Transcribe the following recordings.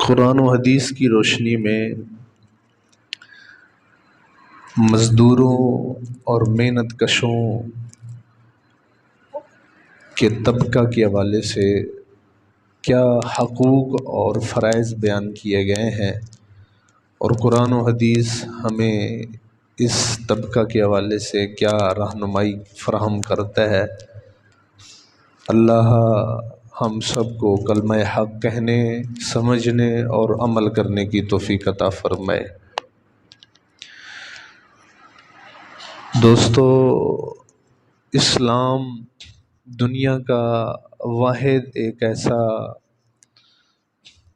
قرآن و حدیث کی روشنی میں مزدوروں اور محنت کشوں کے طبقہ کے حوالے سے کیا حقوق اور فرائض بیان کیے گئے ہیں، اور قرآن و حدیث ہمیں اس طبقہ کے حوالے سے کیا رہنمائی فراہم کرتا ہے۔ اللہ ہم سب کو کلمہ حق کہنے، سمجھنے اور عمل کرنے کی توفیق عطا فرمائے۔ دوستو، اسلام دنیا کا واحد ایک ایسا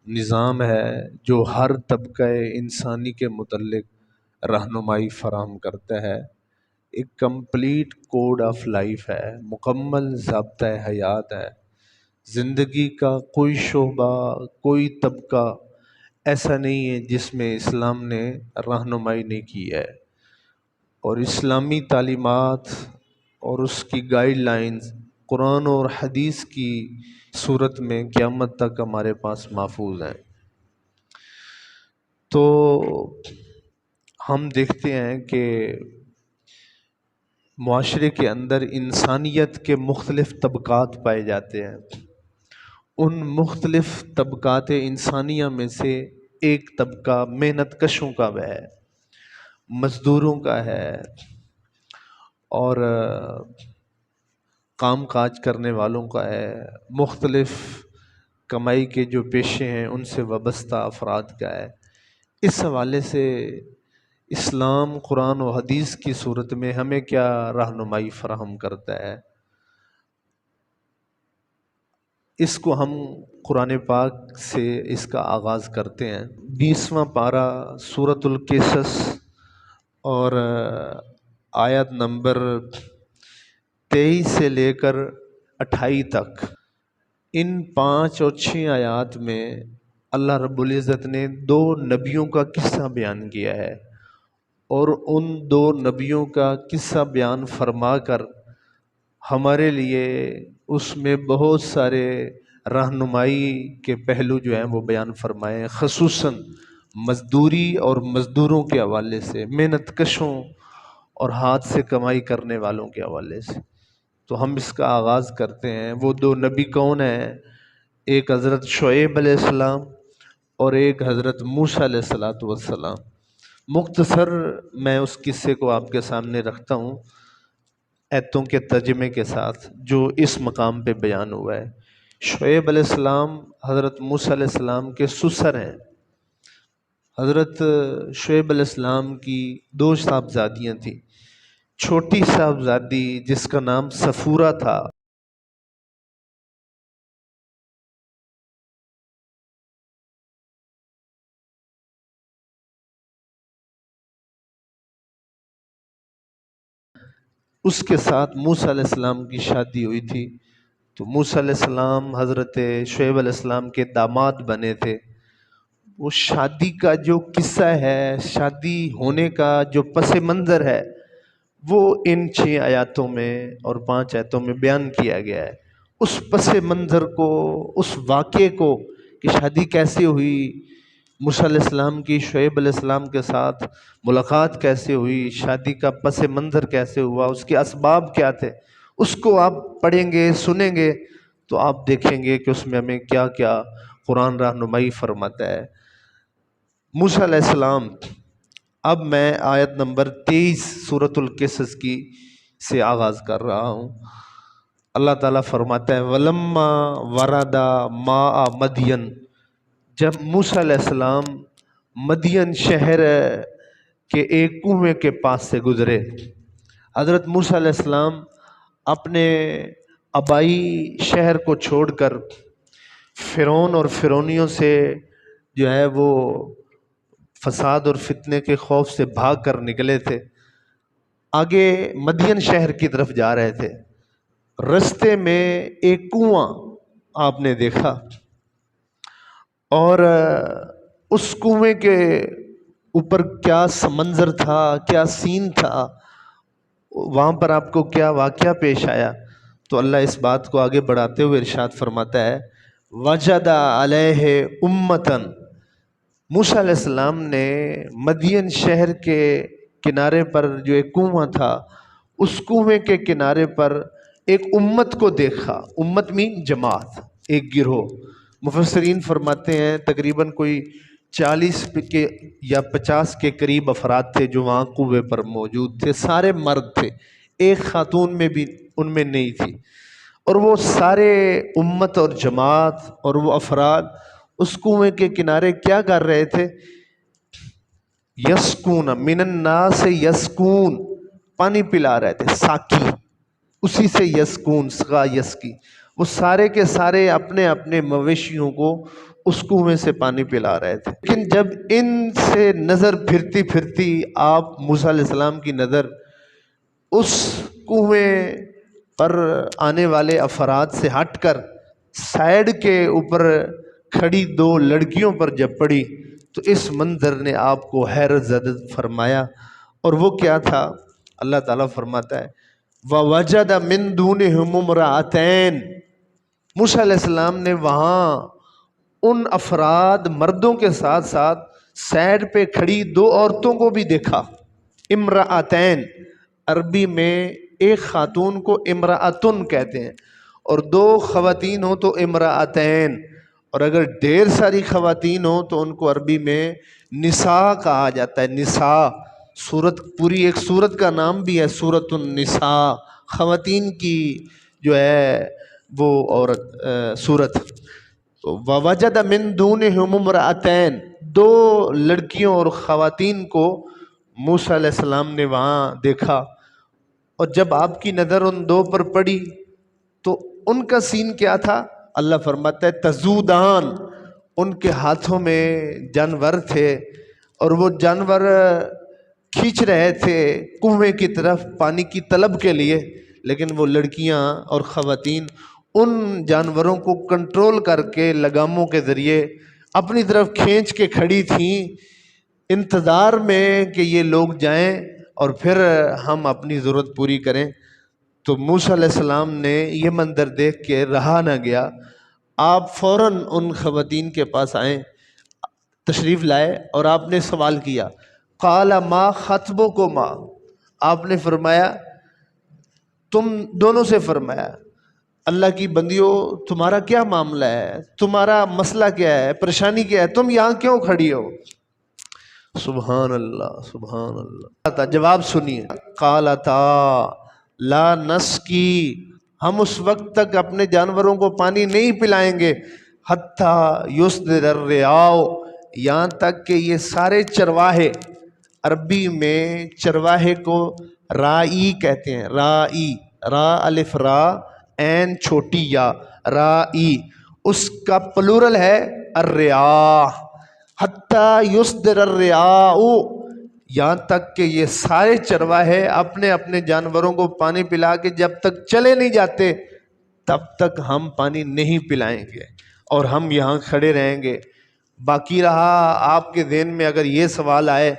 نظام ہے جو ہر طبقہ انسانی کے متعلق رہنمائی فراہم کرتا ہے۔ ایک کمپلیٹ کوڈ آف لائف ہے، مکمل ضابطۂ حیات ہے۔ زندگی کا کوئی شعبہ، کوئی طبقہ ایسا نہیں ہے جس میں اسلام نے رہنمائی نہیں کی ہے، اور اسلامی تعلیمات اور اس کی گائیڈ لائنز قرآن اور حدیث کی صورت میں قیامت تک ہمارے پاس محفوظ ہیں۔ تو ہم دیکھتے ہیں کہ معاشرے کے اندر انسانیت کے مختلف طبقات پائے جاتے ہیں۔ ان مختلف طبقات انسانیہ میں سے ایک طبقہ محنت کشوں کا ہے، مزدوروں کا ہے، اور کام کاج کرنے والوں کا ہے، مختلف کمائی کے جو پیشے ہیں ان سے وابستہ افراد کا ہے۔ اس حوالے سے اسلام قرآن و حدیث کی صورت میں ہمیں کیا رہنمائی فراہم کرتا ہے، اس کو ہم قرآن پاک سے اس کا آغاز کرتے ہیں۔ 20واں پارہ سورۃ القصص اور آیت نمبر 23 سے لے کر 28 تک، ان 5 اور 6 آیات میں اللہ رب العزت نے 2 نبیوں کا قصہ بیان کیا ہے، اور ان 2 نبیوں کا قصہ بیان فرما کر ہمارے لیے اس میں بہت سارے رہنمائی کے پہلو جو ہیں وہ بیان فرمائے ہیں، خصوصاً مزدوری اور مزدوروں کے حوالے سے، محنت کشوں اور ہاتھ سے کمائی کرنے والوں کے حوالے سے۔ تو ہم اس کا آغاز کرتے ہیں۔ وہ 2 نبی کون ہیں؟ ایک حضرت شعیب علیہ السلام اور ایک حضرت موسیٰ علیہ السلام۔ مختصر میں اس قصے کو آپ کے سامنے رکھتا ہوں ایتوں کے ترجمے کے ساتھ جو اس مقام پہ بیان ہوا ہے۔ شعیب علیہ السلام حضرت موسیٰ علیہ السلام کے سسر ہیں۔ حضرت شعیب علیہ السلام کی 2 صاحبزادیاں تھیں۔ چھوٹی صاحبزادی جس کا نام صفورہ تھا، اس کے ساتھ موسیٰ علیہ السلام کی شادی ہوئی تھی۔ تو موسیٰ علیہ السلام حضرت شعیب علیہ السلام کے داماد بنے تھے۔ وہ شادی کا جو قصہ ہے، شادی ہونے کا جو پس منظر ہے، وہ ان 6 آیاتوں میں اور 5 آیاتوں میں بیان کیا گیا ہے۔ اس پس منظر کو، اس واقعے کو کہ شادی کیسے ہوئی، موسیٰ علیہ السلام کی شعیب علیہ السلام کے ساتھ ملاقات کیسے ہوئی، شادی کا پس منظر کیسے ہوا، اس کے اسباب کیا تھے، اس کو آپ پڑھیں گے، سنیں گے تو آپ دیکھیں گے کہ اس میں ہمیں کیا کیا قرآن رہنمائی فرماتا ہے۔ موسیٰ علیہ السلام، اب میں آیت نمبر 23 سورۃ القصص کی سے آغاز کر رہا ہوں۔ اللہ تعالیٰ فرماتا ہے وَلَمَّا وَرَدَ مَاءَ مَدْیَن، جب موسیٰ علیہ السلام مدین شہر کے ایک کنویں کے پاس سے گزرے۔ حضرت موسیٰ علیہ السلام اپنے آبائی شہر کو چھوڑ کر فرعون اور فرعونیوں سے جو ہے وہ فساد اور فتنے کے خوف سے بھاگ کر نکلے تھے، آگے مدین شہر کی طرف جا رہے تھے۔ رستے میں ایک کنواں آپ نے دیکھا، اور اس کنویں کے اوپر کیا سمنظر تھا، کیا سین تھا، وہاں پر آپ کو کیا واقعہ پیش آیا؟ تو اللہ اس بات کو آگے بڑھاتے ہوئے ارشاد فرماتا ہے وَجَدَ عَلَيْهِ أُمَّةً، موسیٰ علیہ السلام نے مدین شہر کے کنارے پر جو ایک کنواں تھا، اس کنویں کے کنارے پر ایک امت کو دیکھا۔ امت مین جماعت، ایک گروہ۔ مفسرین فرماتے ہیں تقریباً کوئی 40 کے یا 50 کے قریب افراد تھے جو وہاں کنویں پر موجود تھے، سارے مرد تھے، ایک خاتون میں بھی ان میں نہیں تھی۔ اور وہ سارے امت اور جماعت اور وہ افراد اس کنویں کے کنارے کیا کر رہے تھے؟ یسکون من الناس یسکون، پانی پلا رہے تھے، ساکی، اسی سے یسکون، سغا یسکی، وہ سارے کے سارے اپنے اپنے مویشیوں کو اس کنویں سے پانی پلا رہے تھے۔ لیکن جب ان سے نظر پھرتی پھرتی آپ موسیٰ علیہ السلام کی نظر اس کنویں پر آنے والے افراد سے ہٹ کر سائیڈ کے اوپر کھڑی 2 لڑکیوں پر جب پڑی تو اس منظر نے آپ کو حیرت زدہ فرمایا۔ اور وہ کیا تھا؟ اللہ تعالیٰ فرماتا ہے وَوَجَدَ مِن دُونِهُمُ امْرَأَتَيْنِ، موسیٰ علیہ السلام نے وہاں ان افراد مردوں کے ساتھ ساتھ سائیڈ پہ کھڑی 2 عورتوں کو بھی دیکھا۔ امرأتین، عربی میں ایک خاتون کو امرأتن کہتے ہیں، اور 2 خواتین ہوں تو امرأتین، اور اگر ڈھیر ساری خواتین ہوں تو ان کو عربی میں نساء کہا جاتا ہے۔ نساء سورت، پوری ایک سورت کا نام بھی ہے سورۃ النساء، خواتین کی جو ہے وہ عورت سورت۔ وَوَجَدَ مِن دُونِهُمُ امْرَأَتَيْنِ، 2 لڑکیوں اور خواتین کو موسیٰ علیہ السلام نے وہاں دیکھا۔ اور جب آپ کی نظر ان 2 پر پڑی تو ان کا سین کیا تھا؟ اللہ فرماتا ہے تزودان، ان کے ہاتھوں میں جانور تھے اور وہ جانور کھینچ رہے تھے کنویں کی طرف پانی کی طلب کے لیے، لیکن وہ لڑکیاں اور خواتین ان جانوروں کو کنٹرول کر کے لگاموں کے ذریعے اپنی طرف کھینچ کے کھڑی تھیں، انتظار میں کہ یہ لوگ جائیں اور پھر ہم اپنی ضرورت پوری کریں۔ تو موسیٰ علیہ السلام نے یہ منظر دیکھ کے رہا نہ گیا، آپ فوراً ان خواتین کے پاس آئیں، تشریف لائے اور آپ نے سوال کیا، قال ما خطبکما، آپ نے فرمایا، تم دونوں سے فرمایا اللہ کی بندیوں تمہارا کیا معاملہ ہے، تمہارا مسئلہ کیا ہے، پریشانی کیا ہے، تم یہاں کیوں کھڑی ہو؟ سبحان اللہ سبحان اللہ۔ جواب سنیے، قالتا لا نسقی، ہم اس وقت تک اپنے جانوروں کو پانی نہیں پلائیں گے حتی یصدر الرعاء، یہاں تک کہ یہ سارے چرواہے، عربی میں چرواہے کو رائی کہتے ہیں، رائی، را الف را عین چھوٹی یا، رائی، اس کا پلورل ہے الرعاء، حتی یصدر الرعاء، یہاں تک کہ یہ سارے چرواہے اپنے اپنے جانوروں کو پانی پلا کے جب تک چلے نہیں جاتے تب تک ہم پانی نہیں پلائیں گے اور ہم یہاں کھڑے رہیں گے۔ باقی رہا آپ کے ذہن میں اگر یہ سوال آئے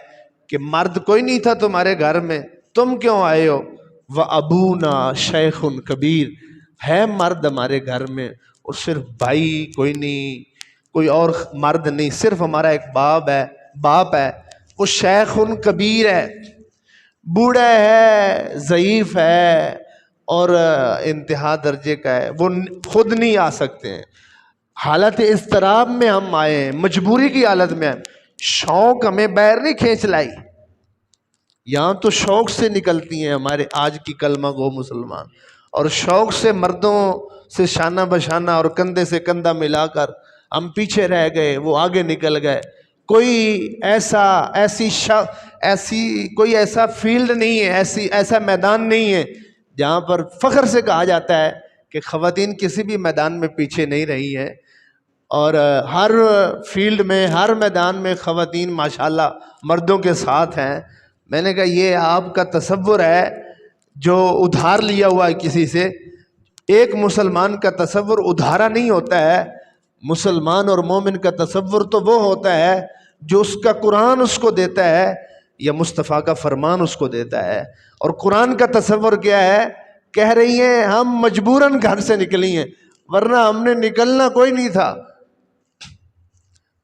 کہ مرد کوئی نہیں تھا تمہارے گھر میں، تم کیوں آئے ہو؟ وَأَبُونَا شَيْخٌ کبیر، ہے مرد ہمارے گھر میں، اور صرف بھائی کوئی نہیں، کوئی اور مرد نہیں، صرف ہمارا ایک باپ ہے، وہ شیخ کبیر ہے، بوڑھا ہے، ضعیف ہے اور انتہا درجے کا ہے، وہ خود نہیں آ سکتے ہیں، حالت اضطراب میں ہم آئے ہیں، مجبوری کی حالت میں ہیں، شوق ہمیں باہر نہیں کھینچ لائی۔ یہاں تو شوق سے نکلتی ہیں ہمارے آج کی کلمہ گو مسلمان، اور شوق سے مردوں سے شانہ بشانہ اور کندھے سے کندھا ملا کر ہم پیچھے رہ گئے، وہ آگے نکل گئے۔ کوئی کوئی ایسا فیلڈ نہیں ہے، ایسا میدان نہیں ہے جہاں پر فخر سے کہا جاتا ہے کہ خواتین کسی بھی میدان میں پیچھے نہیں رہی ہیں، اور ہر فیلڈ میں، ہر میدان میں خواتین ماشاءاللہ مردوں کے ساتھ ہیں۔ میں نے کہا یہ آپ کا تصور ہے جو ادھار لیا ہوا ہے کسی سے۔ ایک مسلمان کا تصور ادھارا نہیں ہوتا ہے، مسلمان اور مومن کا تصور تو وہ ہوتا ہے جو اس کا قرآن اس کو دیتا ہے یا مصطفیٰ کا فرمان اس کو دیتا ہے۔ اور قرآن کا تصور کیا ہے؟ کہہ رہی ہیں ہم مجبوراً گھر سے نکلی ہیں، ورنہ ہم نے نکلنا کوئی نہیں تھا۔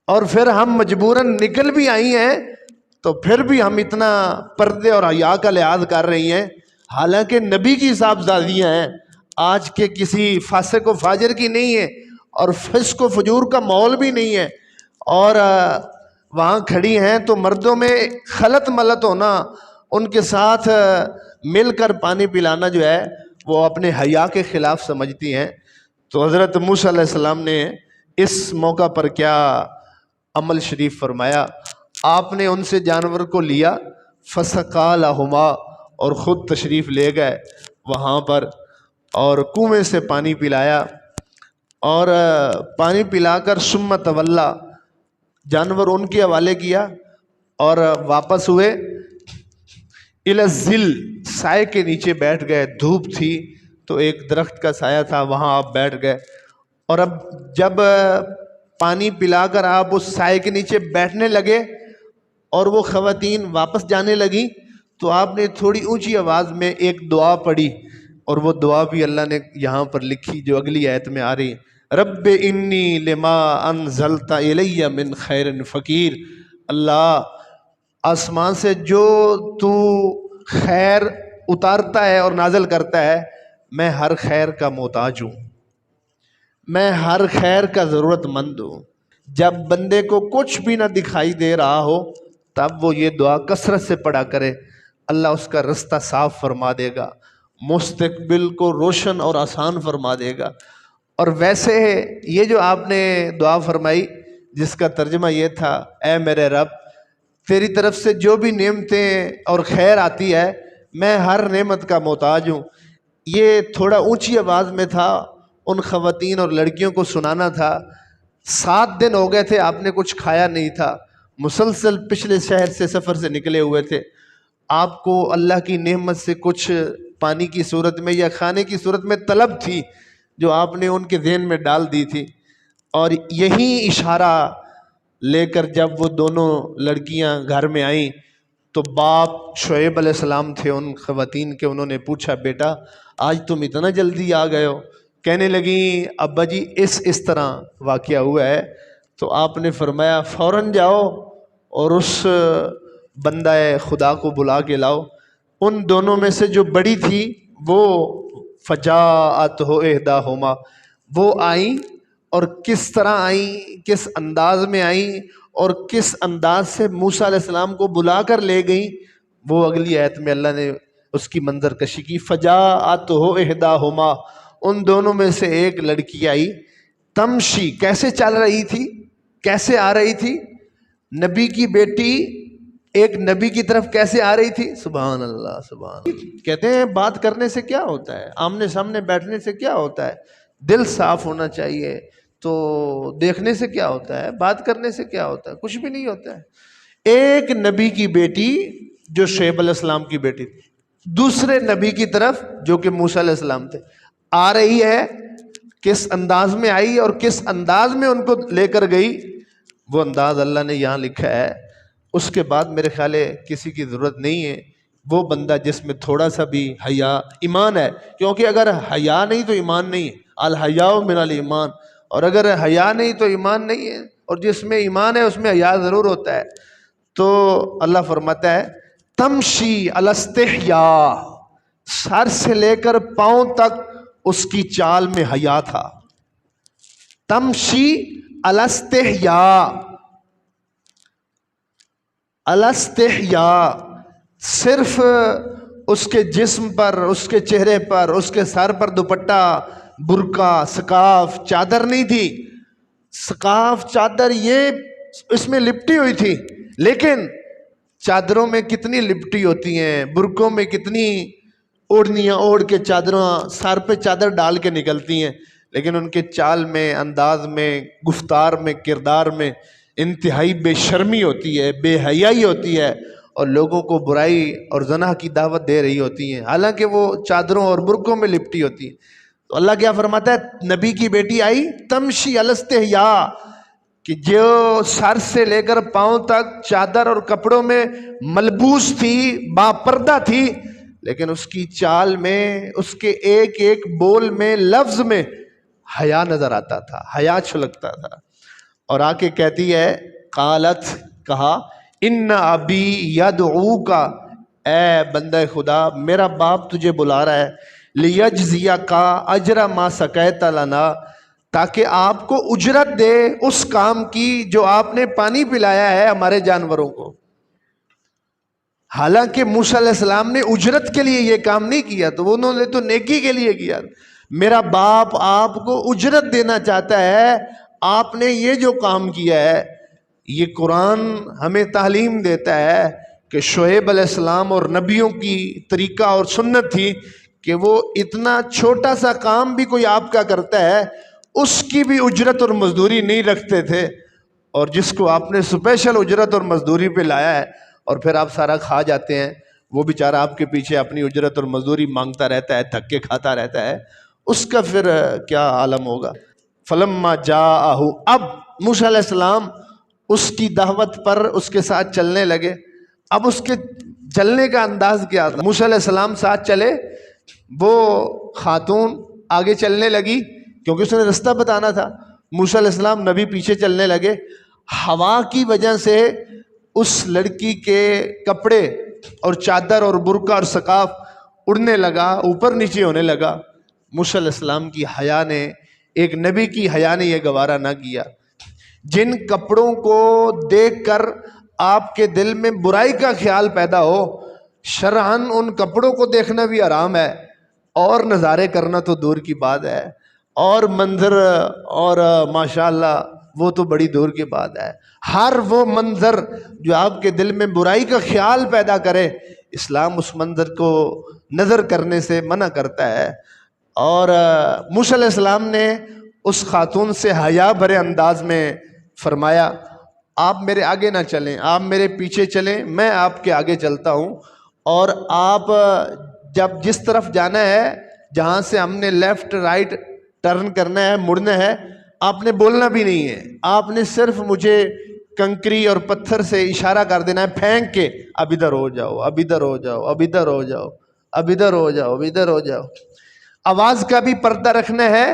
اور پھر ہم مجبوراً نکل بھی آئی ہیں تو پھر بھی ہم اتنا پردے اور حیا کا لحاظ کر رہی ہیں، حالانکہ نبی کی صاحبزادیاں ہیں، آج کے کسی فاسق و فاجر کی نہیں ہے، اور فسق و فجور کا ماحول بھی نہیں ہے، اور وہاں کھڑی ہیں تو مردوں میں خلط ملط ہونا، ان کے ساتھ مل کر پانی پلانا جو ہے وہ اپنے حیا کے خلاف سمجھتی ہیں۔ تو حضرت موسیٰ علیہ السلام نے اس موقع پر کیا عمل شریف فرمایا، آپ نے ان سے جانور کو لیا، فسقا لہما، اور خود تشریف لے گئے وہاں پر، اور کنویں سے پانی پلایا، اور پانی پلا کر ثم تولا، جانور ان کے حوالے کیا، اور واپس ہوئے الی الظل، سائے کے نیچے بیٹھ گئے، دھوپ تھی تو ایک درخت کا سایہ تھا وہاں آپ بیٹھ گئے، اور اب جب پانی پلا کر آپ اس سائے کے نیچے بیٹھنے لگے اور وہ خواتین واپس جانے لگیں تو آپ نے تھوڑی اونچی آواز میں ایک دعا پڑھی، اور وہ دعا بھی اللہ نے یہاں پر لکھی جو اگلی آیت میں آ رہی ہے، رب انی لما انزلت الی من خیر فقیر، اللہ آسمان سے جو تو خیر اتارتا ہے اور نازل کرتا ہے، میں ہر خیر کا محتاج ہوں، میں ہر خیر کا ضرورت مند ہوں۔ جب بندے کو کچھ بھی نہ دکھائی دے رہا ہو تب وہ یہ دعا کثرت سے پڑھا کرے، اللہ اس کا رستہ صاف فرما دے گا، مستقبل کو روشن اور آسان فرما دے گا۔ اور ویسے یہ جو آپ نے دعا فرمائی جس کا ترجمہ یہ تھا، اے میرے رب تیری طرف سے جو بھی نعمتیں اور خیر آتی ہے میں ہر نعمت کا محتاج ہوں، یہ تھوڑا اونچی آواز میں تھا، ان خواتین اور لڑکیوں کو سنانا تھا۔ 7 دن ہو گئے تھے آپ نے کچھ کھایا نہیں تھا، مسلسل پچھلے شہر سے سفر سے نکلے ہوئے تھے، آپ کو اللہ کی نعمت سے کچھ پانی کی صورت میں یا کھانے کی صورت میں طلب تھی جو آپ نے ان کے ذہن میں ڈال دی تھی، اور یہی اشارہ لے کر جب وہ دونوں لڑکیاں گھر میں آئیں تو باپ شعیب علیہ السلام تھے ان خواتین کے، انہوں نے پوچھا بیٹا آج تم اتنا جلدی آ گئے ہو؟ کہنے لگیں ابا جی اس طرح واقعہ ہوا ہے۔ تو آپ نے فرمایا فوراً جاؤ اور اس بندہ خدا کو بلا کے لاؤ۔ ان دونوں میں سے جو بڑی تھی وہ فجاءت ہو احداہما، وہ آئیں، اور کس طرح آئیں، کس انداز میں آئیں اور کس انداز سے موسیٰ علیہ السلام کو بلا کر لے گئیں، وہ اگلی آیت میں اللہ نے اس کی منظر کشی کی۔ فجاءت ہو احداہما، ان دونوں میں سے ایک لڑکی آئی، تمشی، کیسے چل رہی تھی، کیسے آ رہی تھی، نبی کی بیٹی ایک نبی کی طرف کیسے آ رہی تھی، سبحان اللہ سبحان اللہ۔ کہتے ہیں بات کرنے سے کیا ہوتا ہے، آمنے سامنے بیٹھنے سے کیا ہوتا ہے، دل صاف ہونا چاہیے، تو دیکھنے سے کیا ہوتا ہے، بات کرنے سے کیا ہوتا ہے، کچھ بھی نہیں ہوتا ہے۔ ایک نبی کی بیٹی جو شعیب علیہ السلام کی بیٹی تھی، دوسرے نبی کی طرف جو کہ موسیٰ علیہ السلام تھے، آ رہی ہے، کس انداز میں آئی اور کس انداز میں ان کو لے کر گئی، وہ انداز اللہ نے یہاں لکھا ہے۔ اس کے بعد میرے خیال ہے کسی کی ضرورت نہیں ہے، وہ بندہ جس میں تھوڑا سا بھی حیا، ایمان ہے، کیونکہ اگر حیا نہیں تو ایمان نہیں ہے، الحیاء من الایمان، اور اگر حیا نہیں تو ایمان نہیں ہے، اور جس میں ایمان ہے اس میں حیا ضرور ہوتا ہے۔ تو اللہ فرماتا ہے تمشی علی استحیاء، سر سے لے کر پاؤں تک اس کی چال میں حیا تھا، تمشی علی استحیاء، علی استحیاء، صرف اس کے جسم پر، اس کے چہرے پر، اس کے سر پر دوپٹہ، برقع، سکاف، چادر نہیں تھی، سکاف چادر یہ اس میں لپٹی ہوئی تھی، لیکن چادروں میں کتنی لپٹی ہوتی ہیں، برقعوں میں کتنی اوڑھنیاں اوڑھ کے چادروں سر پہ چادر ڈال کے نکلتی ہیں، لیکن ان کے چال میں، انداز میں، گفتار میں، کردار میں انتہائی بے شرمی ہوتی ہے، بے حیائی ہوتی ہے، اور لوگوں کو برائی اور زنا کی دعوت دے رہی ہوتی ہیں، حالانکہ وہ چادروں اور برقعوں میں لپٹی ہوتی ہیں۔ تو اللہ کیا فرماتا ہے، نبی کی بیٹی آئی تمشی علی استحیاء، کہ جو سر سے لے کر پاؤں تک چادر اور کپڑوں میں ملبوس تھی، با پردہ تھی، لیکن اس کی چال میں، اس کے ایک ایک بول میں، لفظ میں حیا نظر آتا تھا، حیا چھلکتا تھا۔ اور آ کے کہتی ہے قالت کہا ان ابی یدعوک، اے بندہ خدا میرا باپ تجھے بلا رہا ہے، لیجزیک اجر ما سقیت لنا، تاکہ آپ کو اجرت دے اس کام کی جو آپ نے پانی پلایا ہے ہمارے جانوروں کو۔ حالانکہ موسیٰ علیہ السلام نے اجرت کے لیے یہ کام نہیں کیا، تو انہوں نے تو نیکی کے لیے کیا۔ میرا باپ آپ کو اجرت دینا چاہتا ہے، آپ نے یہ جو کام کیا ہے۔ یہ قرآن ہمیں تعلیم دیتا ہے کہ شعیب علیہ السلام اور نبیوں کی طریقہ اور سنت تھی کہ وہ اتنا چھوٹا سا کام بھی کوئی آپ کا کرتا ہے اس کی بھی اجرت اور مزدوری نہیں رکھتے تھے، اور جس کو آپ نے اسپیشل اجرت اور مزدوری پہ لایا ہے اور پھر آپ سارا کھا جاتے ہیں، وہ بیچارہ آپ کے پیچھے اپنی اجرت اور مزدوری مانگتا رہتا ہے، تھک کے کھاتا رہتا ہے، اس کا پھر کیا عالم ہوگا۔ فلما جاءہ، اب موسیٰ علیہ السلام اس کی دعوت پر اس کے ساتھ چلنے لگے۔ اب اس کے چلنے کا انداز کیا تھا؟ موسیٰ علیہ السلام ساتھ چلے، وہ خاتون آگے چلنے لگی کیونکہ اس نے رستہ بتانا تھا، موسیٰ علیہ السلام نبی پیچھے چلنے لگے۔ ہوا کی وجہ سے اس لڑکی کے کپڑے اور چادر اور برقع اور سقاف اڑنے لگا، اوپر نیچے ہونے لگا۔ موسیٰ علیہ السلام کی حیا نے، ایک نبی کی حیا نے یہ گوارا نہ کیا۔ جن کپڑوں کو دیکھ کر آپ کے دل میں برائی کا خیال پیدا ہو، شرعاً ان کپڑوں کو دیکھنا بھی حرام ہے، اور نظارے کرنا تو دور کی بات ہے، اور منظر اور ماشاءاللہ وہ تو بڑی دور کی بات ہے۔ ہر وہ منظر جو آپ کے دل میں برائی کا خیال پیدا کرے، اسلام اس منظر کو نظر کرنے سے منع کرتا ہے۔ اور موسیٰ علیہ السلام نے اس خاتون سے حیا بھرے انداز میں فرمایا آپ میرے آگے نہ چلیں، آپ میرے پیچھے چلیں، میں آپ کے آگے چلتا ہوں، اور آپ جب جس طرف جانا ہے، جہاں سے ہم نے لیفٹ رائٹ ٹرن کرنا ہے، مڑنا ہے، آپ نے بولنا بھی نہیں ہے، آپ نے صرف مجھے کنکری اور پتھر سے اشارہ کر دینا ہے پھینک کے، اب ادھر ہو جاؤ، اب ادھر ہو جاؤ، اب ادھر ہو جاؤ، اب ادھر ہو جاؤ، اب ادھر ہو جاؤ۔ آواز کا بھی پردہ رکھنا ہے،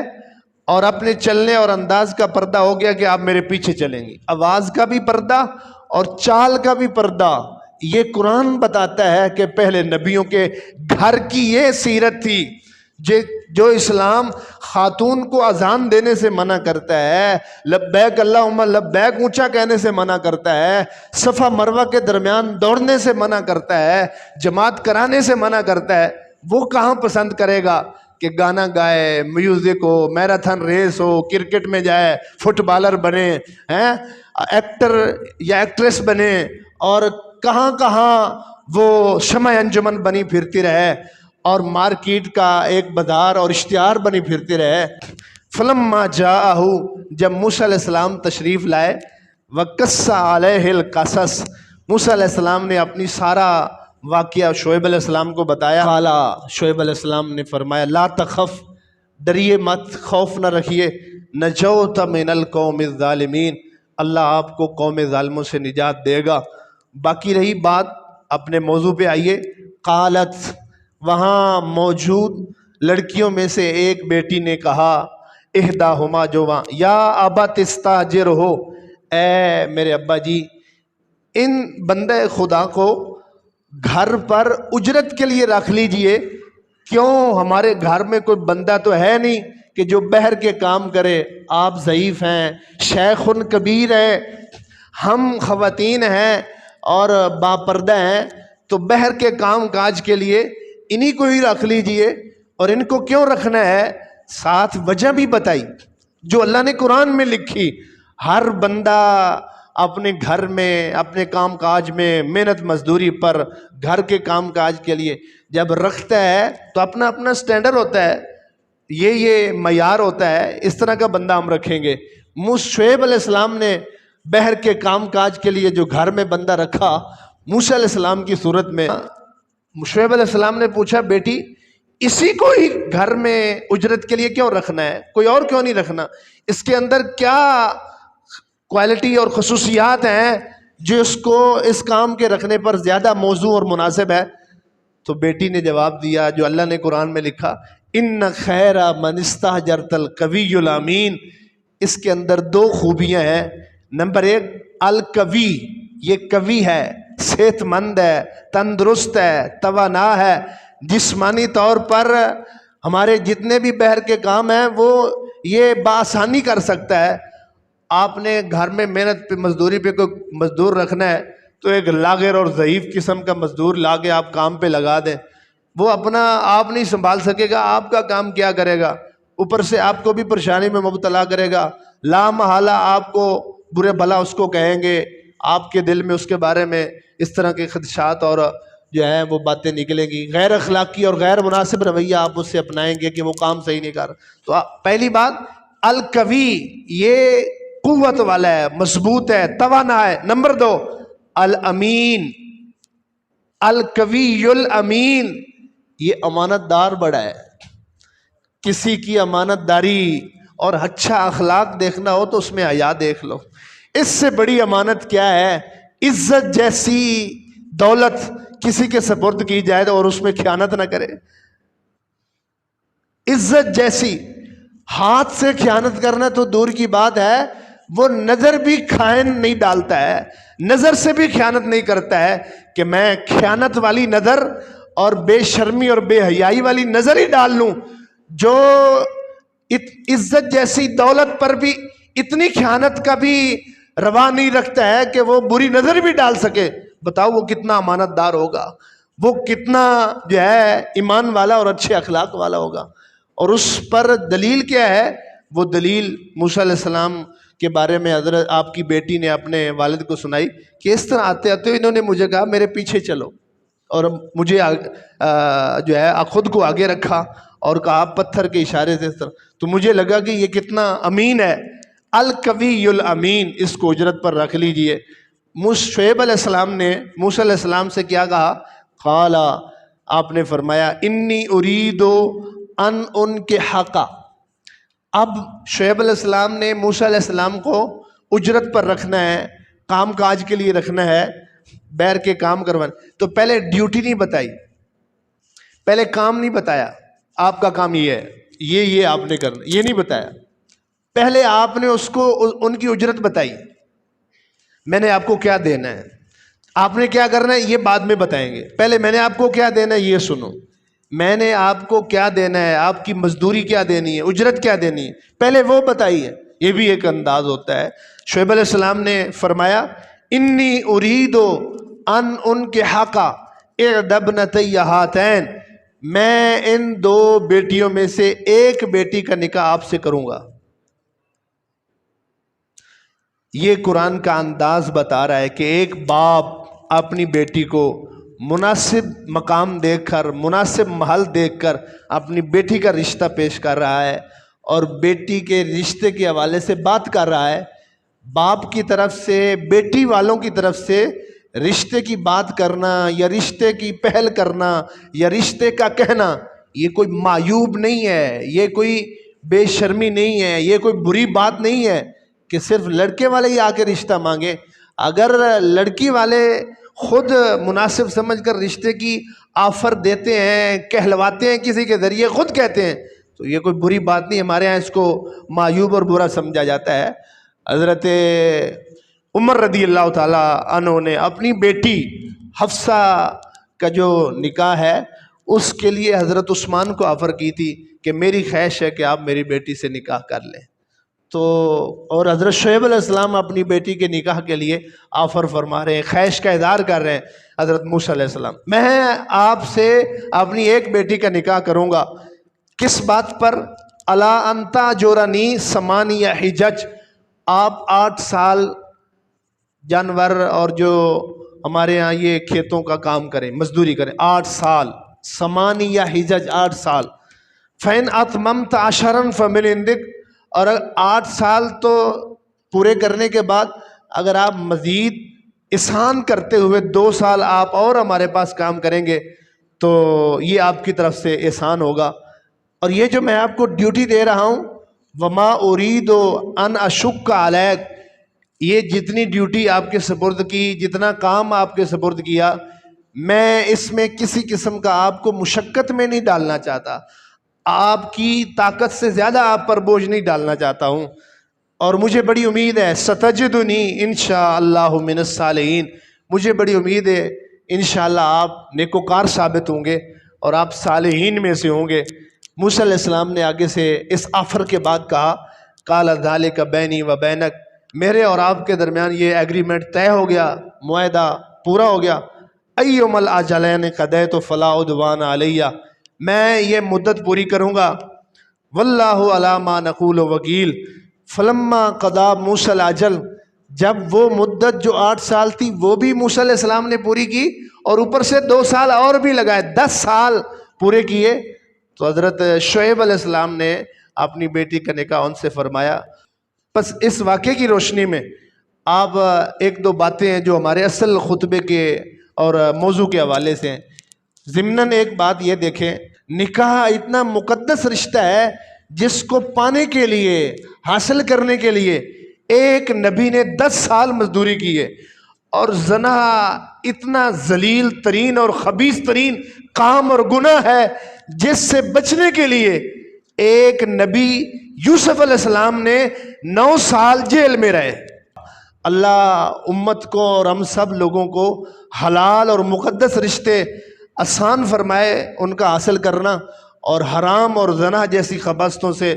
اور اپنے چلنے اور انداز کا پردہ ہو گیا کہ آپ میرے پیچھے چلیں گے۔ آواز کا بھی پردہ اور چال کا بھی پردہ۔ یہ قرآن بتاتا ہے کہ پہلے نبیوں کے گھر کی یہ سیرت تھی۔ جو اسلام خاتون کو اذان دینے سے منع کرتا ہے، لبیک اللہم لبیک اونچا کہنے سے منع کرتا ہے، صفا مروہ کے درمیان دوڑنے سے منع کرتا ہے، جماعت کرانے سے منع کرتا ہے، وہ کہاں پسند کرے گا کہ گانا گائے، میوزک ہو، میراتھن ریس ہو، کرکٹ میں جائے، فٹ بالر بنے، ایکٹر یا ایکٹریس بنے، اور کہاں کہاں وہ شمع انجمن بنی پھرتی رہے، اور مارکیٹ کا ایک بازار اور اشتہار بنی پھرتی رہے۔ فلما جاءہ، جب موسیٰ علیہ السلام تشریف لائے، وقص علیہ القصص، موسیٰ علیہ السلام نے اپنی سارا واقعہ شعیب علیہ السلام کو بتایا۔ قالا، شعیب علیہ السلام نے فرمایا لا تخف، ڈریے مت، خوف نہ رکھیے، نجوت من القوم الظالمین، اللہ آپ کو قوم ظالموں سے نجات دے گا۔ باقی رہی بات، اپنے موضوع پہ آئیے۔ قالت، وہاں موجود لڑکیوں میں سے ایک بیٹی نے کہا، احداہما، جو وہاں، یا ابت استاجرہ، اے میرے ابا جی ان بندہ خدا کو گھر پر اجرت کے لیے رکھ لیجئے، کیوں ہمارے گھر میں کوئی بندہ تو ہے نہیں کہ جو بہر کے کام کرے، آپ ضعیف ہیں، شیخ کبیر ہے، ہم خواتین ہیں اور باپردہ ہیں، تو بہر کے کام کاج کے لیے انہی کو ہی رکھ لیجئے۔ اور ان کو کیوں رکھنا ہے، ساتھ وجہ بھی بتائی جو اللہ نے قرآن میں لکھی۔ ہر بندہ اپنے گھر میں، اپنے کام کاج میں محنت مزدوری پر، گھر کے کام کاج کے لیے جب رکھتا ہے تو اپنا اپنا سٹینڈرڈ ہوتا ہے، یہ معیار ہوتا ہے، اس طرح کا بندہ ہم رکھیں گے۔ شعیب علیہ السلام نے بہر کے کام کاج کے لیے جو گھر میں بندہ رکھا موسیٰ علیہ السلام کی صورت میں، شعیب علیہ السلام نے پوچھا بیٹی اسی کو ہی گھر میں اجرت کے لیے کیوں رکھنا ہے، کوئی اور کیوں نہیں رکھنا، اس کے اندر کیا کوالٹی اور خصوصیات ہیں جو اس کو اس کام کے رکھنے پر زیادہ موزوں اور مناسب ہے؟ تو بیٹی نے جواب دیا جو اللہ نے قرآن میں لکھا، ان خیر من استاجرت القوی الامین، اس کے اندر دو خوبیاں ہیں۔ نمبر 1 القوی، یہ قوی ہے، صحت مند ہے، تندرست ہے، توانا ہے، جسمانی طور پر ہمارے جتنے بھی بہر کے کام ہیں وہ یہ بآسانی کر سکتا ہے۔ آپ نے گھر میں محنت پہ مزدوری پہ کوئی مزدور رکھنا ہے تو ایک لاغر اور ضعیف قسم کا مزدور لا کے آپ کام پہ لگا دیں، وہ اپنا آپ نہیں سنبھال سکے گا، آپ کا کام کیا کرے گا؟ اوپر سے آپ کو بھی پریشانی میں مبتلا کرے گا، لا محالہ آپ کو برے بھلا اس کو کہیں گے، آپ کے دل میں اس کے بارے میں اس طرح کے خدشات اور جو ہیں وہ باتیں نکلیں گی، غیر اخلاقی اور غیر مناسب رویہ آپ اس سے اپنائیں گے کہ وہ کام صحیح نہیں کر رہا۔ تو پہلی بات القوی، یہ قوت والا ہے، مضبوط ہے، توانا ہے۔ نمبر 2 الامین، القوی الامین، یہ امانت دار بڑا ہے۔ کسی کی امانت داری اور اچھا اخلاق دیکھنا ہو تو اس میں حیا دیکھ لو۔ اس سے بڑی امانت کیا ہے؟ عزت جیسی دولت کسی کے سپرد کی جائے اور اس میں خیانت نہ کرے۔ عزت جیسی، ہاتھ سے خیانت کرنا تو دور کی بات ہے، وہ نظر بھی خائن نہیں ڈالتا ہے، نظر سے بھی خیانت نہیں کرتا ہے کہ میں خیانت والی نظر اور بے شرمی اور بے حیائی والی نظر ہی ڈال لوں۔ جو عزت جیسی دولت پر بھی اتنی خیانت کا بھی روا نہیں رکھتا ہے کہ وہ بری نظر بھی ڈال سکے، بتاؤ وہ کتنا امانت دار ہوگا، وہ کتنا جو ہے ایمان والا اور اچھے اخلاق والا ہوگا۔ اور اس پر دلیل کیا ہے؟ وہ دلیل موسیٰ علیہ السلام کے بارے میں حضرت آپ کی بیٹی نے اپنے والد کو سنائی کہ اس طرح آتے آتے انہوں نے مجھے کہا میرے پیچھے چلو، اور مجھے جو ہے خود کو آگے رکھا اور کہا پتھر کے اشارے سے اس طرح، تو مجھے لگا کہ یہ کتنا امین ہے، القوی الامین، اس کو اجرت پر رکھ لیجئے۔ شعیب علیہ السلام نے موسیٰ علیہ السلام سے کیا کہا؟ قال، آپ نے فرمایا انی اریدو ان کے حقا۔ اب شعیب علیہ السلام نے موسیٰ علیہ السلام کو اجرت پر رکھنا ہے، کام کاج کے لیے رکھنا ہے، بیر کے کام کروانا، تو پہلے ڈیوٹی نہیں بتائی، پہلے کام نہیں بتایا، آپ کا کام یہ ہے، یہ آپ نے کرنا، یہ نہیں بتایا۔ پہلے آپ نے اس کو ان کی اجرت بتائی، میں نے آپ کو کیا دینا ہے، آپ نے کیا کرنا ہے یہ بعد میں بتائیں گے، پہلے میں نے آپ کو کیا دینا ہے یہ سنو، میں نے آپ کو کیا دینا ہے، آپ کی مزدوری کیا دینی ہے، اجرت کیا دینی ہے، پہلے وہ بتائیے۔ یہ بھی ایک انداز ہوتا ہے۔ شعیب علیہ السلام نے فرمایا انی اریدو ان کے حقا اعدبنتی ہاتین، میں ان 2 بیٹیوں میں سے ایک بیٹی کا نکاح آپ سے کروں گا۔ یہ قرآن کا انداز بتا رہا ہے کہ ایک باپ اپنی بیٹی کو مناسب مقام دیکھ کر، مناسب محل دیکھ کر اپنی بیٹی کا رشتہ پیش کر رہا ہے، اور بیٹی کے رشتے کے حوالے سے بات کر رہا ہے۔ باپ کی طرف سے، بیٹی والوں کی طرف سے رشتے کی بات کرنا یا رشتے کی پہل کرنا یا رشتے کا کہنا، یہ کوئی معیوب نہیں ہے، یہ کوئی بے شرمی نہیں ہے، یہ کوئی بری بات نہیں ہے کہ صرف لڑکے والے ہی آ کے رشتہ مانگے۔ اگر لڑکی والے خود مناسب سمجھ کر رشتے کی آفر دیتے ہیں، کہلواتے ہیں، کسی کے ذریعے خود کہتے ہیں، تو یہ کوئی بری بات نہیں، ہمارے ہاں اس کو معیوب اور برا سمجھا جاتا ہے۔ حضرت عمر رضی اللہ تعالی عنہ نے اپنی بیٹی حفصہ کا جو نکاح ہے اس کے لیے حضرت عثمان کو آفر کی تھی کہ میری خواہش ہے کہ آپ میری بیٹی سے نکاح کر لیں، تو اور حضرت شعیب علیہ السلام اپنی بیٹی کے نکاح کے لیے آفر فرما رہے ہیں، خواہش کا اظہار کر رہے ہیں۔ حضرت موسیٰ علیہ السلام، میں آپ سے اپنی ایک بیٹی کا نکاح کروں گا، کس بات پر؟ الا انتا جورانی ثمانیہ حجج، آپ 8 سال جانور اور جو ہمارے ہاں یہ کھیتوں کا کام کریں، مزدوری کریں، 8 سال، ثمانیہ حجج، 8 سال۔ فَإِنْ أَتْمَمْتَ عَشَرًا فَمِنْ عِنْدِكَ، اور 8 سال تو پورے کرنے کے بعد اگر آپ مزید احسان کرتے ہوئے 2 سال آپ اور ہمارے پاس کام کریں گے تو یہ آپ کی طرف سے احسان ہوگا۔ اور یہ جو میں آپ کو ڈیوٹی دے رہا ہوں، وَمَا أُرِيدُ أَنْ أَشُقَّ عَلَيْكَ، یہ جتنی ڈیوٹی آپ کے سپرد کی، جتنا کام آپ کے سپرد کیا، میں اس میں کسی قسم کا آپ کو مشقت میں نہیں ڈالنا چاہتا، آپ کی طاقت سے زیادہ آپ پر بوجھ نہیں ڈالنا چاہتا ہوں، اور مجھے بڑی امید ہے ستجدنی انشاءاللہ من الصالحین، مجھے بڑی امید ہے انشاءاللہ آپ نیکوکار ثابت ہوں گے اور آپ صالحین میں سے ہوں گے۔ موسیٰ علیہ السلام نے آگے سے اس آفر کے بعد کہا قال ذالک بینی و بینک، میرے اور آپ کے درمیان یہ ایگریمنٹ طے ہو گیا، معاہدہ پورا ہو گیا۔ ایما الاجلین قضیت فلا عدوان علیہ، میں یہ مدت پوری کروں گا، واللہ علی ما نقول وکیل۔ فلما قضا موسیٰ الاجل، جب وہ مدت جو 8 سال تھی وہ بھی موسیٰ علیہ السلام نے پوری کی اور اوپر سے 2 سال اور بھی لگائے، 10 سال پورے کیے، تو حضرت شعیب علیہ السلام نے اپنی بیٹی کا نکاح ان سے فرمایا۔ بس اس واقعے کی روشنی میں آپ ایک دو باتیں ہیں جو ہمارے اصل خطبے کے اور موضوع کے حوالے سے ہیں۔ ضمناً ایک بات یہ دیکھیں، نکاح اتنا مقدس رشتہ ہے جس کو پانے کے لیے، حاصل کرنے کے لیے ایک نبی نے 10 سال مزدوری کی ہے، اور زنا اتنا ذلیل ترین اور خبیث ترین کام اور گناہ ہے جس سے بچنے کے لیے ایک نبی یوسف علیہ السلام نے 9 سال جیل میں رہے۔ اللہ امت کو اور ہم سب لوگوں کو حلال اور مقدس رشتے آسان فرمائے ان کا حاصل کرنا، اور حرام اور زنا جیسی خباثتوں سے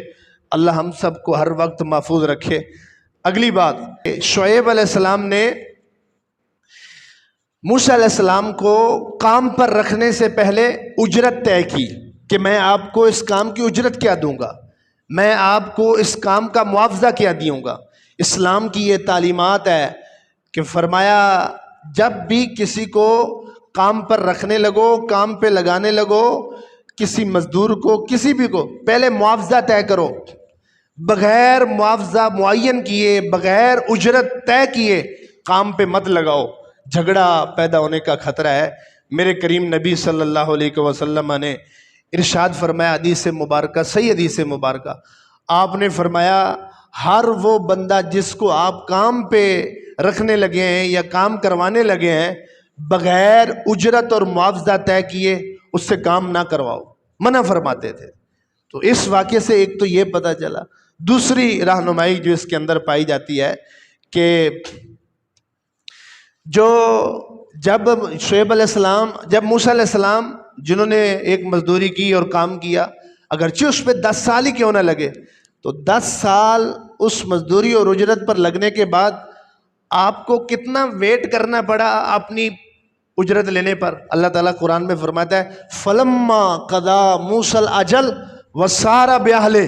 اللہ ہم سب کو ہر وقت محفوظ رکھے۔ اگلی بات، شعیب علیہ السلام نے موسیٰ علیہ السلام کو کام پر رکھنے سے پہلے اجرت طے کی کہ میں آپ کو اس کام کی اجرت کیا دوں گا، میں آپ کو اس کام کا معاوضہ کیا دوں گا۔ اسلام کی یہ تعلیمات ہے کہ فرمایا جب بھی کسی کو کام پر رکھنے لگو، کام پہ لگانے لگو، کسی مزدور کو، کسی بھی کو، پہلے معاوضہ طے کرو۔ بغیر معاوضہ معین کیے، بغیر اجرت طے کیے کام پہ مت لگاؤ، جھگڑا پیدا ہونے کا خطرہ ہے۔ میرے کریم نبی صلی اللہ علیہ وسلم نے ارشاد فرمایا، حدیث مبارکہ، صحیح حدیث مبارکہ، آپ نے فرمایا ہر وہ بندہ جس کو آپ کام پہ رکھنے لگے ہیں یا کام کروانے لگے ہیں، بغیر اجرت اور معاوضہ طے کیے اس سے کام نہ کرواؤ، منع فرماتے تھے۔ تو اس واقعے سے ایک تو یہ پتہ چلا۔ دوسری رہنمائی جو اس کے اندر پائی جاتی ہے کہ جب شعیب علیہ السلام، جب موسیٰ علیہ السلام جنہوں نے ایک مزدوری کی اور کام کیا، اگرچہ اس پہ 10 سال ہی کیوں نہ لگے، تو 10 سال اس مزدوری اور اجرت پر لگنے کے بعد آپ کو کتنا ویٹ کرنا پڑا اپنی اجرت لینے پر۔ اللہ تعالیٰ قرآن میں فرماتا ہے فَلَمَّا قَضَى مُوسَى الْأَجَلَ وَسَارَ بِأَهْلِهِ،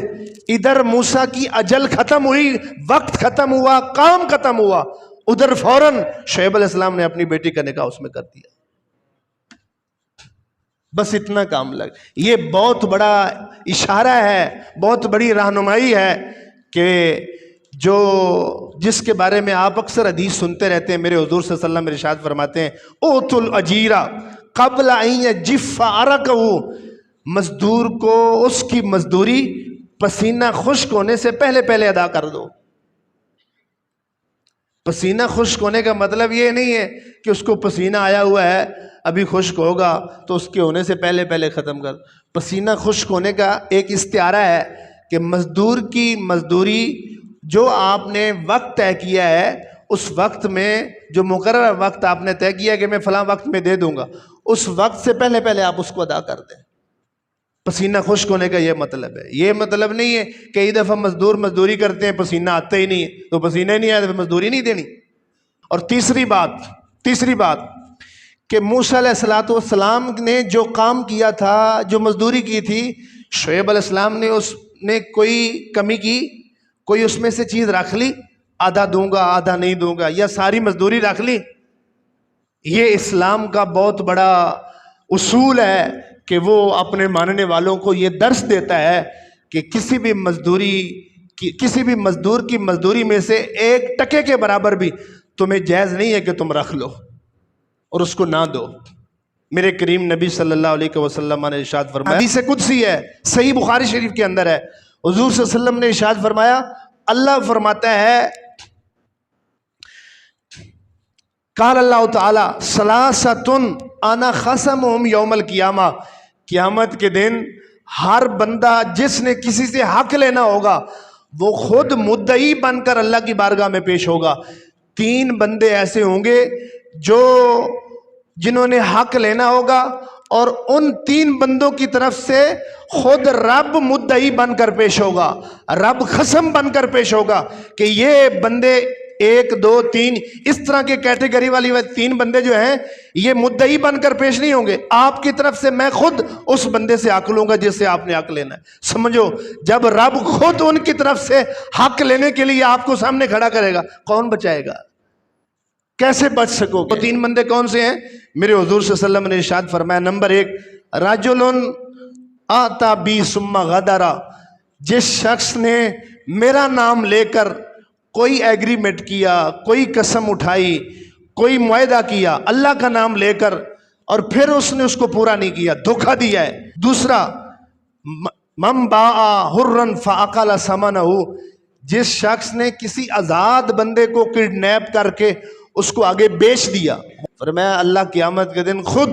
ادھر موسیٰ کی اجل ختم ہوئی، وقت ختم ہوا، کام ختم ہوا، ادھر فوراً شعیب علیہ السلام نے اپنی بیٹی کا نکاح اس میں کر دیا۔ بس اتنا کام لگ، یہ بہت بڑا اشارہ ہے، بہت بڑی رہنمائی ہے کہ جس کے بارے میں آپ اکثر حدیث سنتے رہتے ہیں۔ میرے حضور صلی اللہ علیہ وسلم ارشاد فرماتے ہیں اوت الاجیر قبل ان یجف عرقہ، مزدور کو اس کی مزدوری پسینہ خشک ہونے سے پہلے ادا کر دو۔ پسینہ خشک ہونے کا مطلب یہ نہیں ہے کہ اس کو پسینہ آیا ہوا ہے ابھی خشک ہوگا تو اس کے ہونے سے پہلے ختم کر۔ پسینہ خشک ہونے کا ایک استعارہ ہے کہ مزدور کی مزدوری جو آپ نے وقت طے کیا ہے، اس وقت میں جو مقررہ وقت آپ نے طے کیا کہ میں فلاں وقت میں دے دوں گا، اس وقت سے پہلے آپ اس کو ادا کر دیں۔ پسینہ خشک ہونے کا یہ مطلب ہے۔ یہ مطلب نہیں ہے کہ کئی دفعہ مزدور مزدوری کرتے ہیں پسینہ آتا ہی نہیں ہے، تو پسینہ ہی نہیں آیا تو مزدوری نہیں دینی۔ اور تیسری بات کہ موسیٰ علیہ السلام نے جو کام کیا تھا، جو مزدوری کی تھی، شعیب علیہ السلام نے اس نے کوئی کمی کی، کوئی اس میں سے چیز رکھ لی، آدھا دوں گا آدھا نہیں دوں گا، یا ساری مزدوری رکھ لی۔ یہ اسلام کا بہت بڑا اصول ہے کہ وہ اپنے ماننے والوں کو یہ درس دیتا ہے کہ کسی بھی مزدور کی مزدوری میں سے 1 ٹکے کے برابر بھی تمہیں جائز نہیں ہے کہ تم رکھ لو اور اس کو نہ دو۔ میرے کریم نبی صلی اللہ علیہ وسلم نے ارشاد فرمایا، حدیث قدسی ہے، صحیح بخاری شریف کے اندر ہے، حضور صلی اللہ علیہ وسلم نے ارشاد فرمایا، اللہ فرماتا ہے قال اللہ تعالی ثلاثۃ انا خصمہم یوم القیامہ، قیامت کے دن ہر بندہ جس نے کسی سے حق لینا ہوگا وہ خود مدعی بن کر اللہ کی بارگاہ میں پیش ہوگا۔ 3 بندے ایسے ہوں گے جنہوں نے حق لینا ہوگا، اور ان 3 بندوں کی طرف سے خود رب مدعی بن کر پیش ہوگا، رب قسم بن کر پیش ہوگا کہ یہ بندے 1 2 3 اس طرح کے کیٹیگری والی 3 بندے جو ہیں یہ مدعی بن کر پیش نہیں ہوں گے، آپ کی طرف سے میں خود اس بندے سے حق لوں گا جس سے آپ نے حق لینا ہے۔ سمجھو، جب رب خود ان کی طرف سے حق لینے کے لیے آپ کو سامنے کھڑا کرے گا، کون بچائے گا؟ کیسے بچ سکو گے؟ 3 بندے کون سے ہیں؟ میرے حضور صلی اللہ علیہ وسلم نے ارشاد فرمایا، نمبر 1 رجل آتا بی ثم غدرا، جس شخص نے میرا نام لے کر کوئی ایگریمنٹ کیا، کوئی قسم اٹھائی، کوئی معاہدہ کیا اللہ کا نام لے کر، اور پھر اس نے اس کو پورا نہیں کیا، دھوکہ دیا ہے۔ دوسرا من باع حرا فاکل ثمنہ، جس شخص نے کسی آزاد بندے کو کڈنیپ کر کے اس کو آگے بیچ دیا، فرمایا اللہ قیامت کے دن خود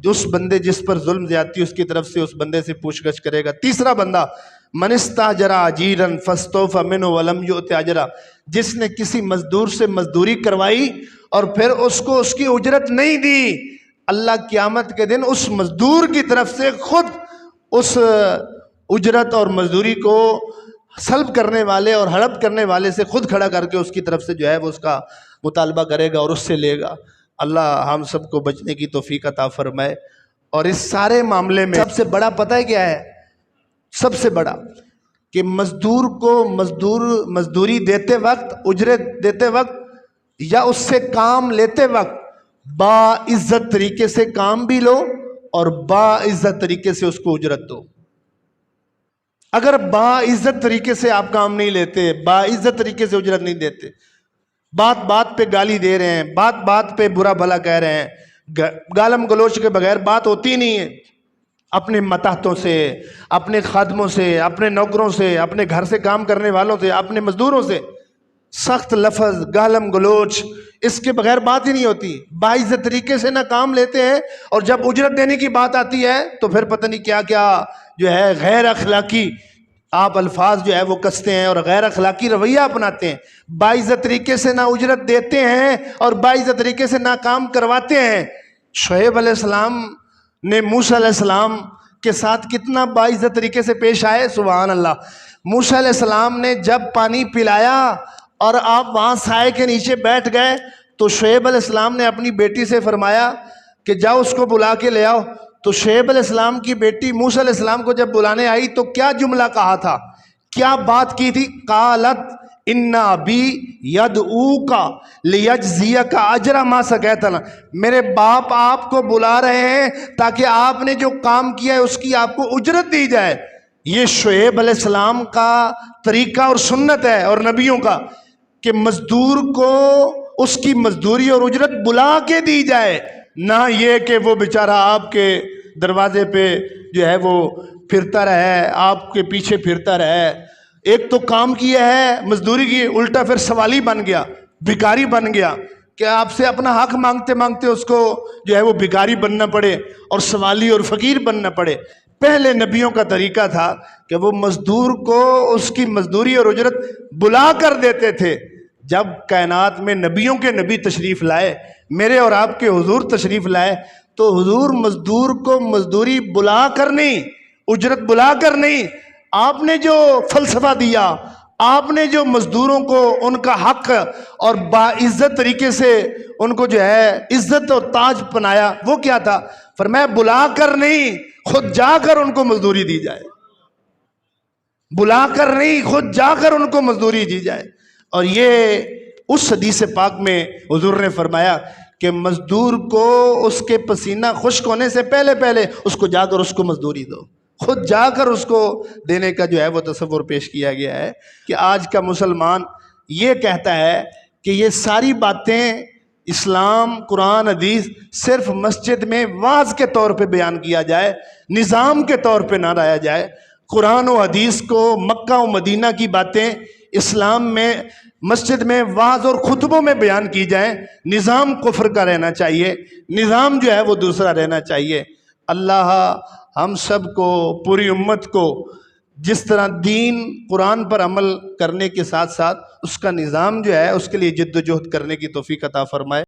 اس بندے جس پر ظلم زیادتی اس کی طرف سے اس بندے سے پوچھ گچھ کرے گا۔ تیسرا بندہ من استاجر اجیرا فاستوفى منه ولم يؤت اجرا، جس نے کسی مزدور سے مزدوری کروائی اور پھر اس کو اس کی اجرت نہیں دی، اللہ قیامت کے دن اس مزدور کی طرف سے خود اس اجرت اور مزدوری کو سلب کرنے والے اور ہڑپ کرنے والے سے خود کھڑا کر کے اس کی طرف سے جو ہے وہ اس کا مطالبہ کرے گا اور اس سے لے گا۔ اللہ ہم سب کو بچنے کی توفیق عطا فرمائے۔ اور اس سارے معاملے میں سب سے بڑا پتہ ہے کیا ہے؟ سب سے بڑا کہ مزدور کو مزدوری دیتے وقت، اجرت دیتے وقت یا اس سے کام لیتے وقت باعزت طریقے سے کام بھی لو اور باعزت طریقے سے اس کو اجرت دو۔ اگر باعزت طریقے سے آپ کام نہیں لیتے، باعزت طریقے سے اجرت نہیں دیتے، بات بات پہ گالی دے رہے ہیں، بات بات پہ برا بھلا کہہ رہے ہیں، گالم گلوچ کے بغیر بات ہوتی نہیں ہے، اپنے متحتوں سے، اپنے خادموں سے، اپنے نوکروں سے، اپنے گھر سے کام کرنے والوں سے، اپنے مزدوروں سے سخت لفظ، گالم گلوچ، اس کے بغیر بات ہی نہیں ہوتی، باعزت طریقے سے نہ کام لیتے ہیں، اور جب اجرت دینے کی بات آتی ہے تو پھر پتہ نہیں کیا کیا جو ہے غیر اخلاقی آپ الفاظ جو ہے وہ کستے ہیں اور غیر اخلاقی رویہ اپناتے ہیں۔ باعزت طریقے سے نہ اجرت دیتے ہیں اور باعزت طریقے سے نہ کام کرواتے ہیں۔ شعیب علیہ السلام نے موسیٰ علیہ السلام کے ساتھ کتنا باعزت طریقے سے پیش آئے، سبحان اللہ۔ موسیٰ علیہ السلام نے جب پانی پلایا اور آپ وہاں سائے کے نیچے بیٹھ گئے تو شعیب علیہ السلام نے اپنی بیٹی سے فرمایا کہ جاؤ اس کو بلا کے لے آؤ۔ تو شعیب علیہ السلام کی بیٹی موسیٰ علیہ السلام کو جب بلانے آئی تو کیا جملہ کہا تھا، کیا بات کی تھی؟ قالت ان ابی یدعوک لیجزیک اجر ما سقیتنا، میرے باپ آپ کو بلا رہے ہیں تاکہ آپ نے جو کام کیا ہے اس کی آپ کو اجرت دی جائے۔ یہ شعیب علیہ السلام کا طریقہ اور سنت ہے اور نبیوں کا کہ مزدور کو اس کی مزدوری اور اجرت بلا کے دی جائے، نہ یہ کہ وہ بیچارہ آپ کے دروازے پہ جو ہے وہ پھرتا رہے، آپ کے پیچھے پھرتا رہے۔ ایک تو کام کیا ہے، مزدوری کی، الٹا پھر سوالی بن گیا، بھکاری بن گیا کہ آپ سے اپنا حق مانگتے مانگتے اس کو جو ہے وہ بھکاری بننا پڑے اور سوالی اور فقیر بننا پڑے۔ پہلے نبیوں کا طریقہ تھا کہ وہ مزدور کو اس کی مزدوری اور اجرت بلا کر دیتے تھے۔ جب کائنات میں نبیوں کے نبی تشریف لائے، میرے اور آپ کے حضور تشریف لائے، تو حضور مزدور کو مزدوری بلا کر نہیں، اجرت بلا کر نہیں، آپ نے جو فلسفہ دیا، آپ نے جو مزدوروں کو ان کا حق اور باعزت طریقے سے ان کو جو ہے عزت اور تاج پہنایا، وہ کیا تھا؟ فرمایا بلا کر نہیں، خود جا کر ان کو مزدوری دی جائے، بلا کر نہیں، خود جا کر ان کو مزدوری دی جائے۔ اور یہ اس حدیث پاک میں حضور نے فرمایا کہ مزدور کو اس کے پسینہ خشک ہونے سے پہلے اس کو جا کر اس کو مزدوری دو، خود جا کر اس کو دینے کا جو ہے وہ تصور پیش کیا گیا ہے کہ آج کا مسلمان یہ کہتا ہے کہ یہ ساری باتیں اسلام، قرآن، حدیث صرف مسجد میں وعظ کے طور پہ بیان کیا جائے، نظام کے طور پہ نہ لایا جائے۔ قرآن و حدیث کو، مکہ و مدینہ کی باتیں اسلام میں مسجد میں وعظ اور خطبوں میں بیان کی جائیں۔ نظام کفر کا رہنا چاہیے، نظام جو ہے وہ دوسرا رہنا چاہیے۔ اللہ ہم سب کو، پوری امت کو جس طرح دین قرآن پر عمل کرنے کے ساتھ ساتھ اس کا نظام جو ہے اس کے لیے جد و جہد کرنے کی توفیق عطا فرمائے۔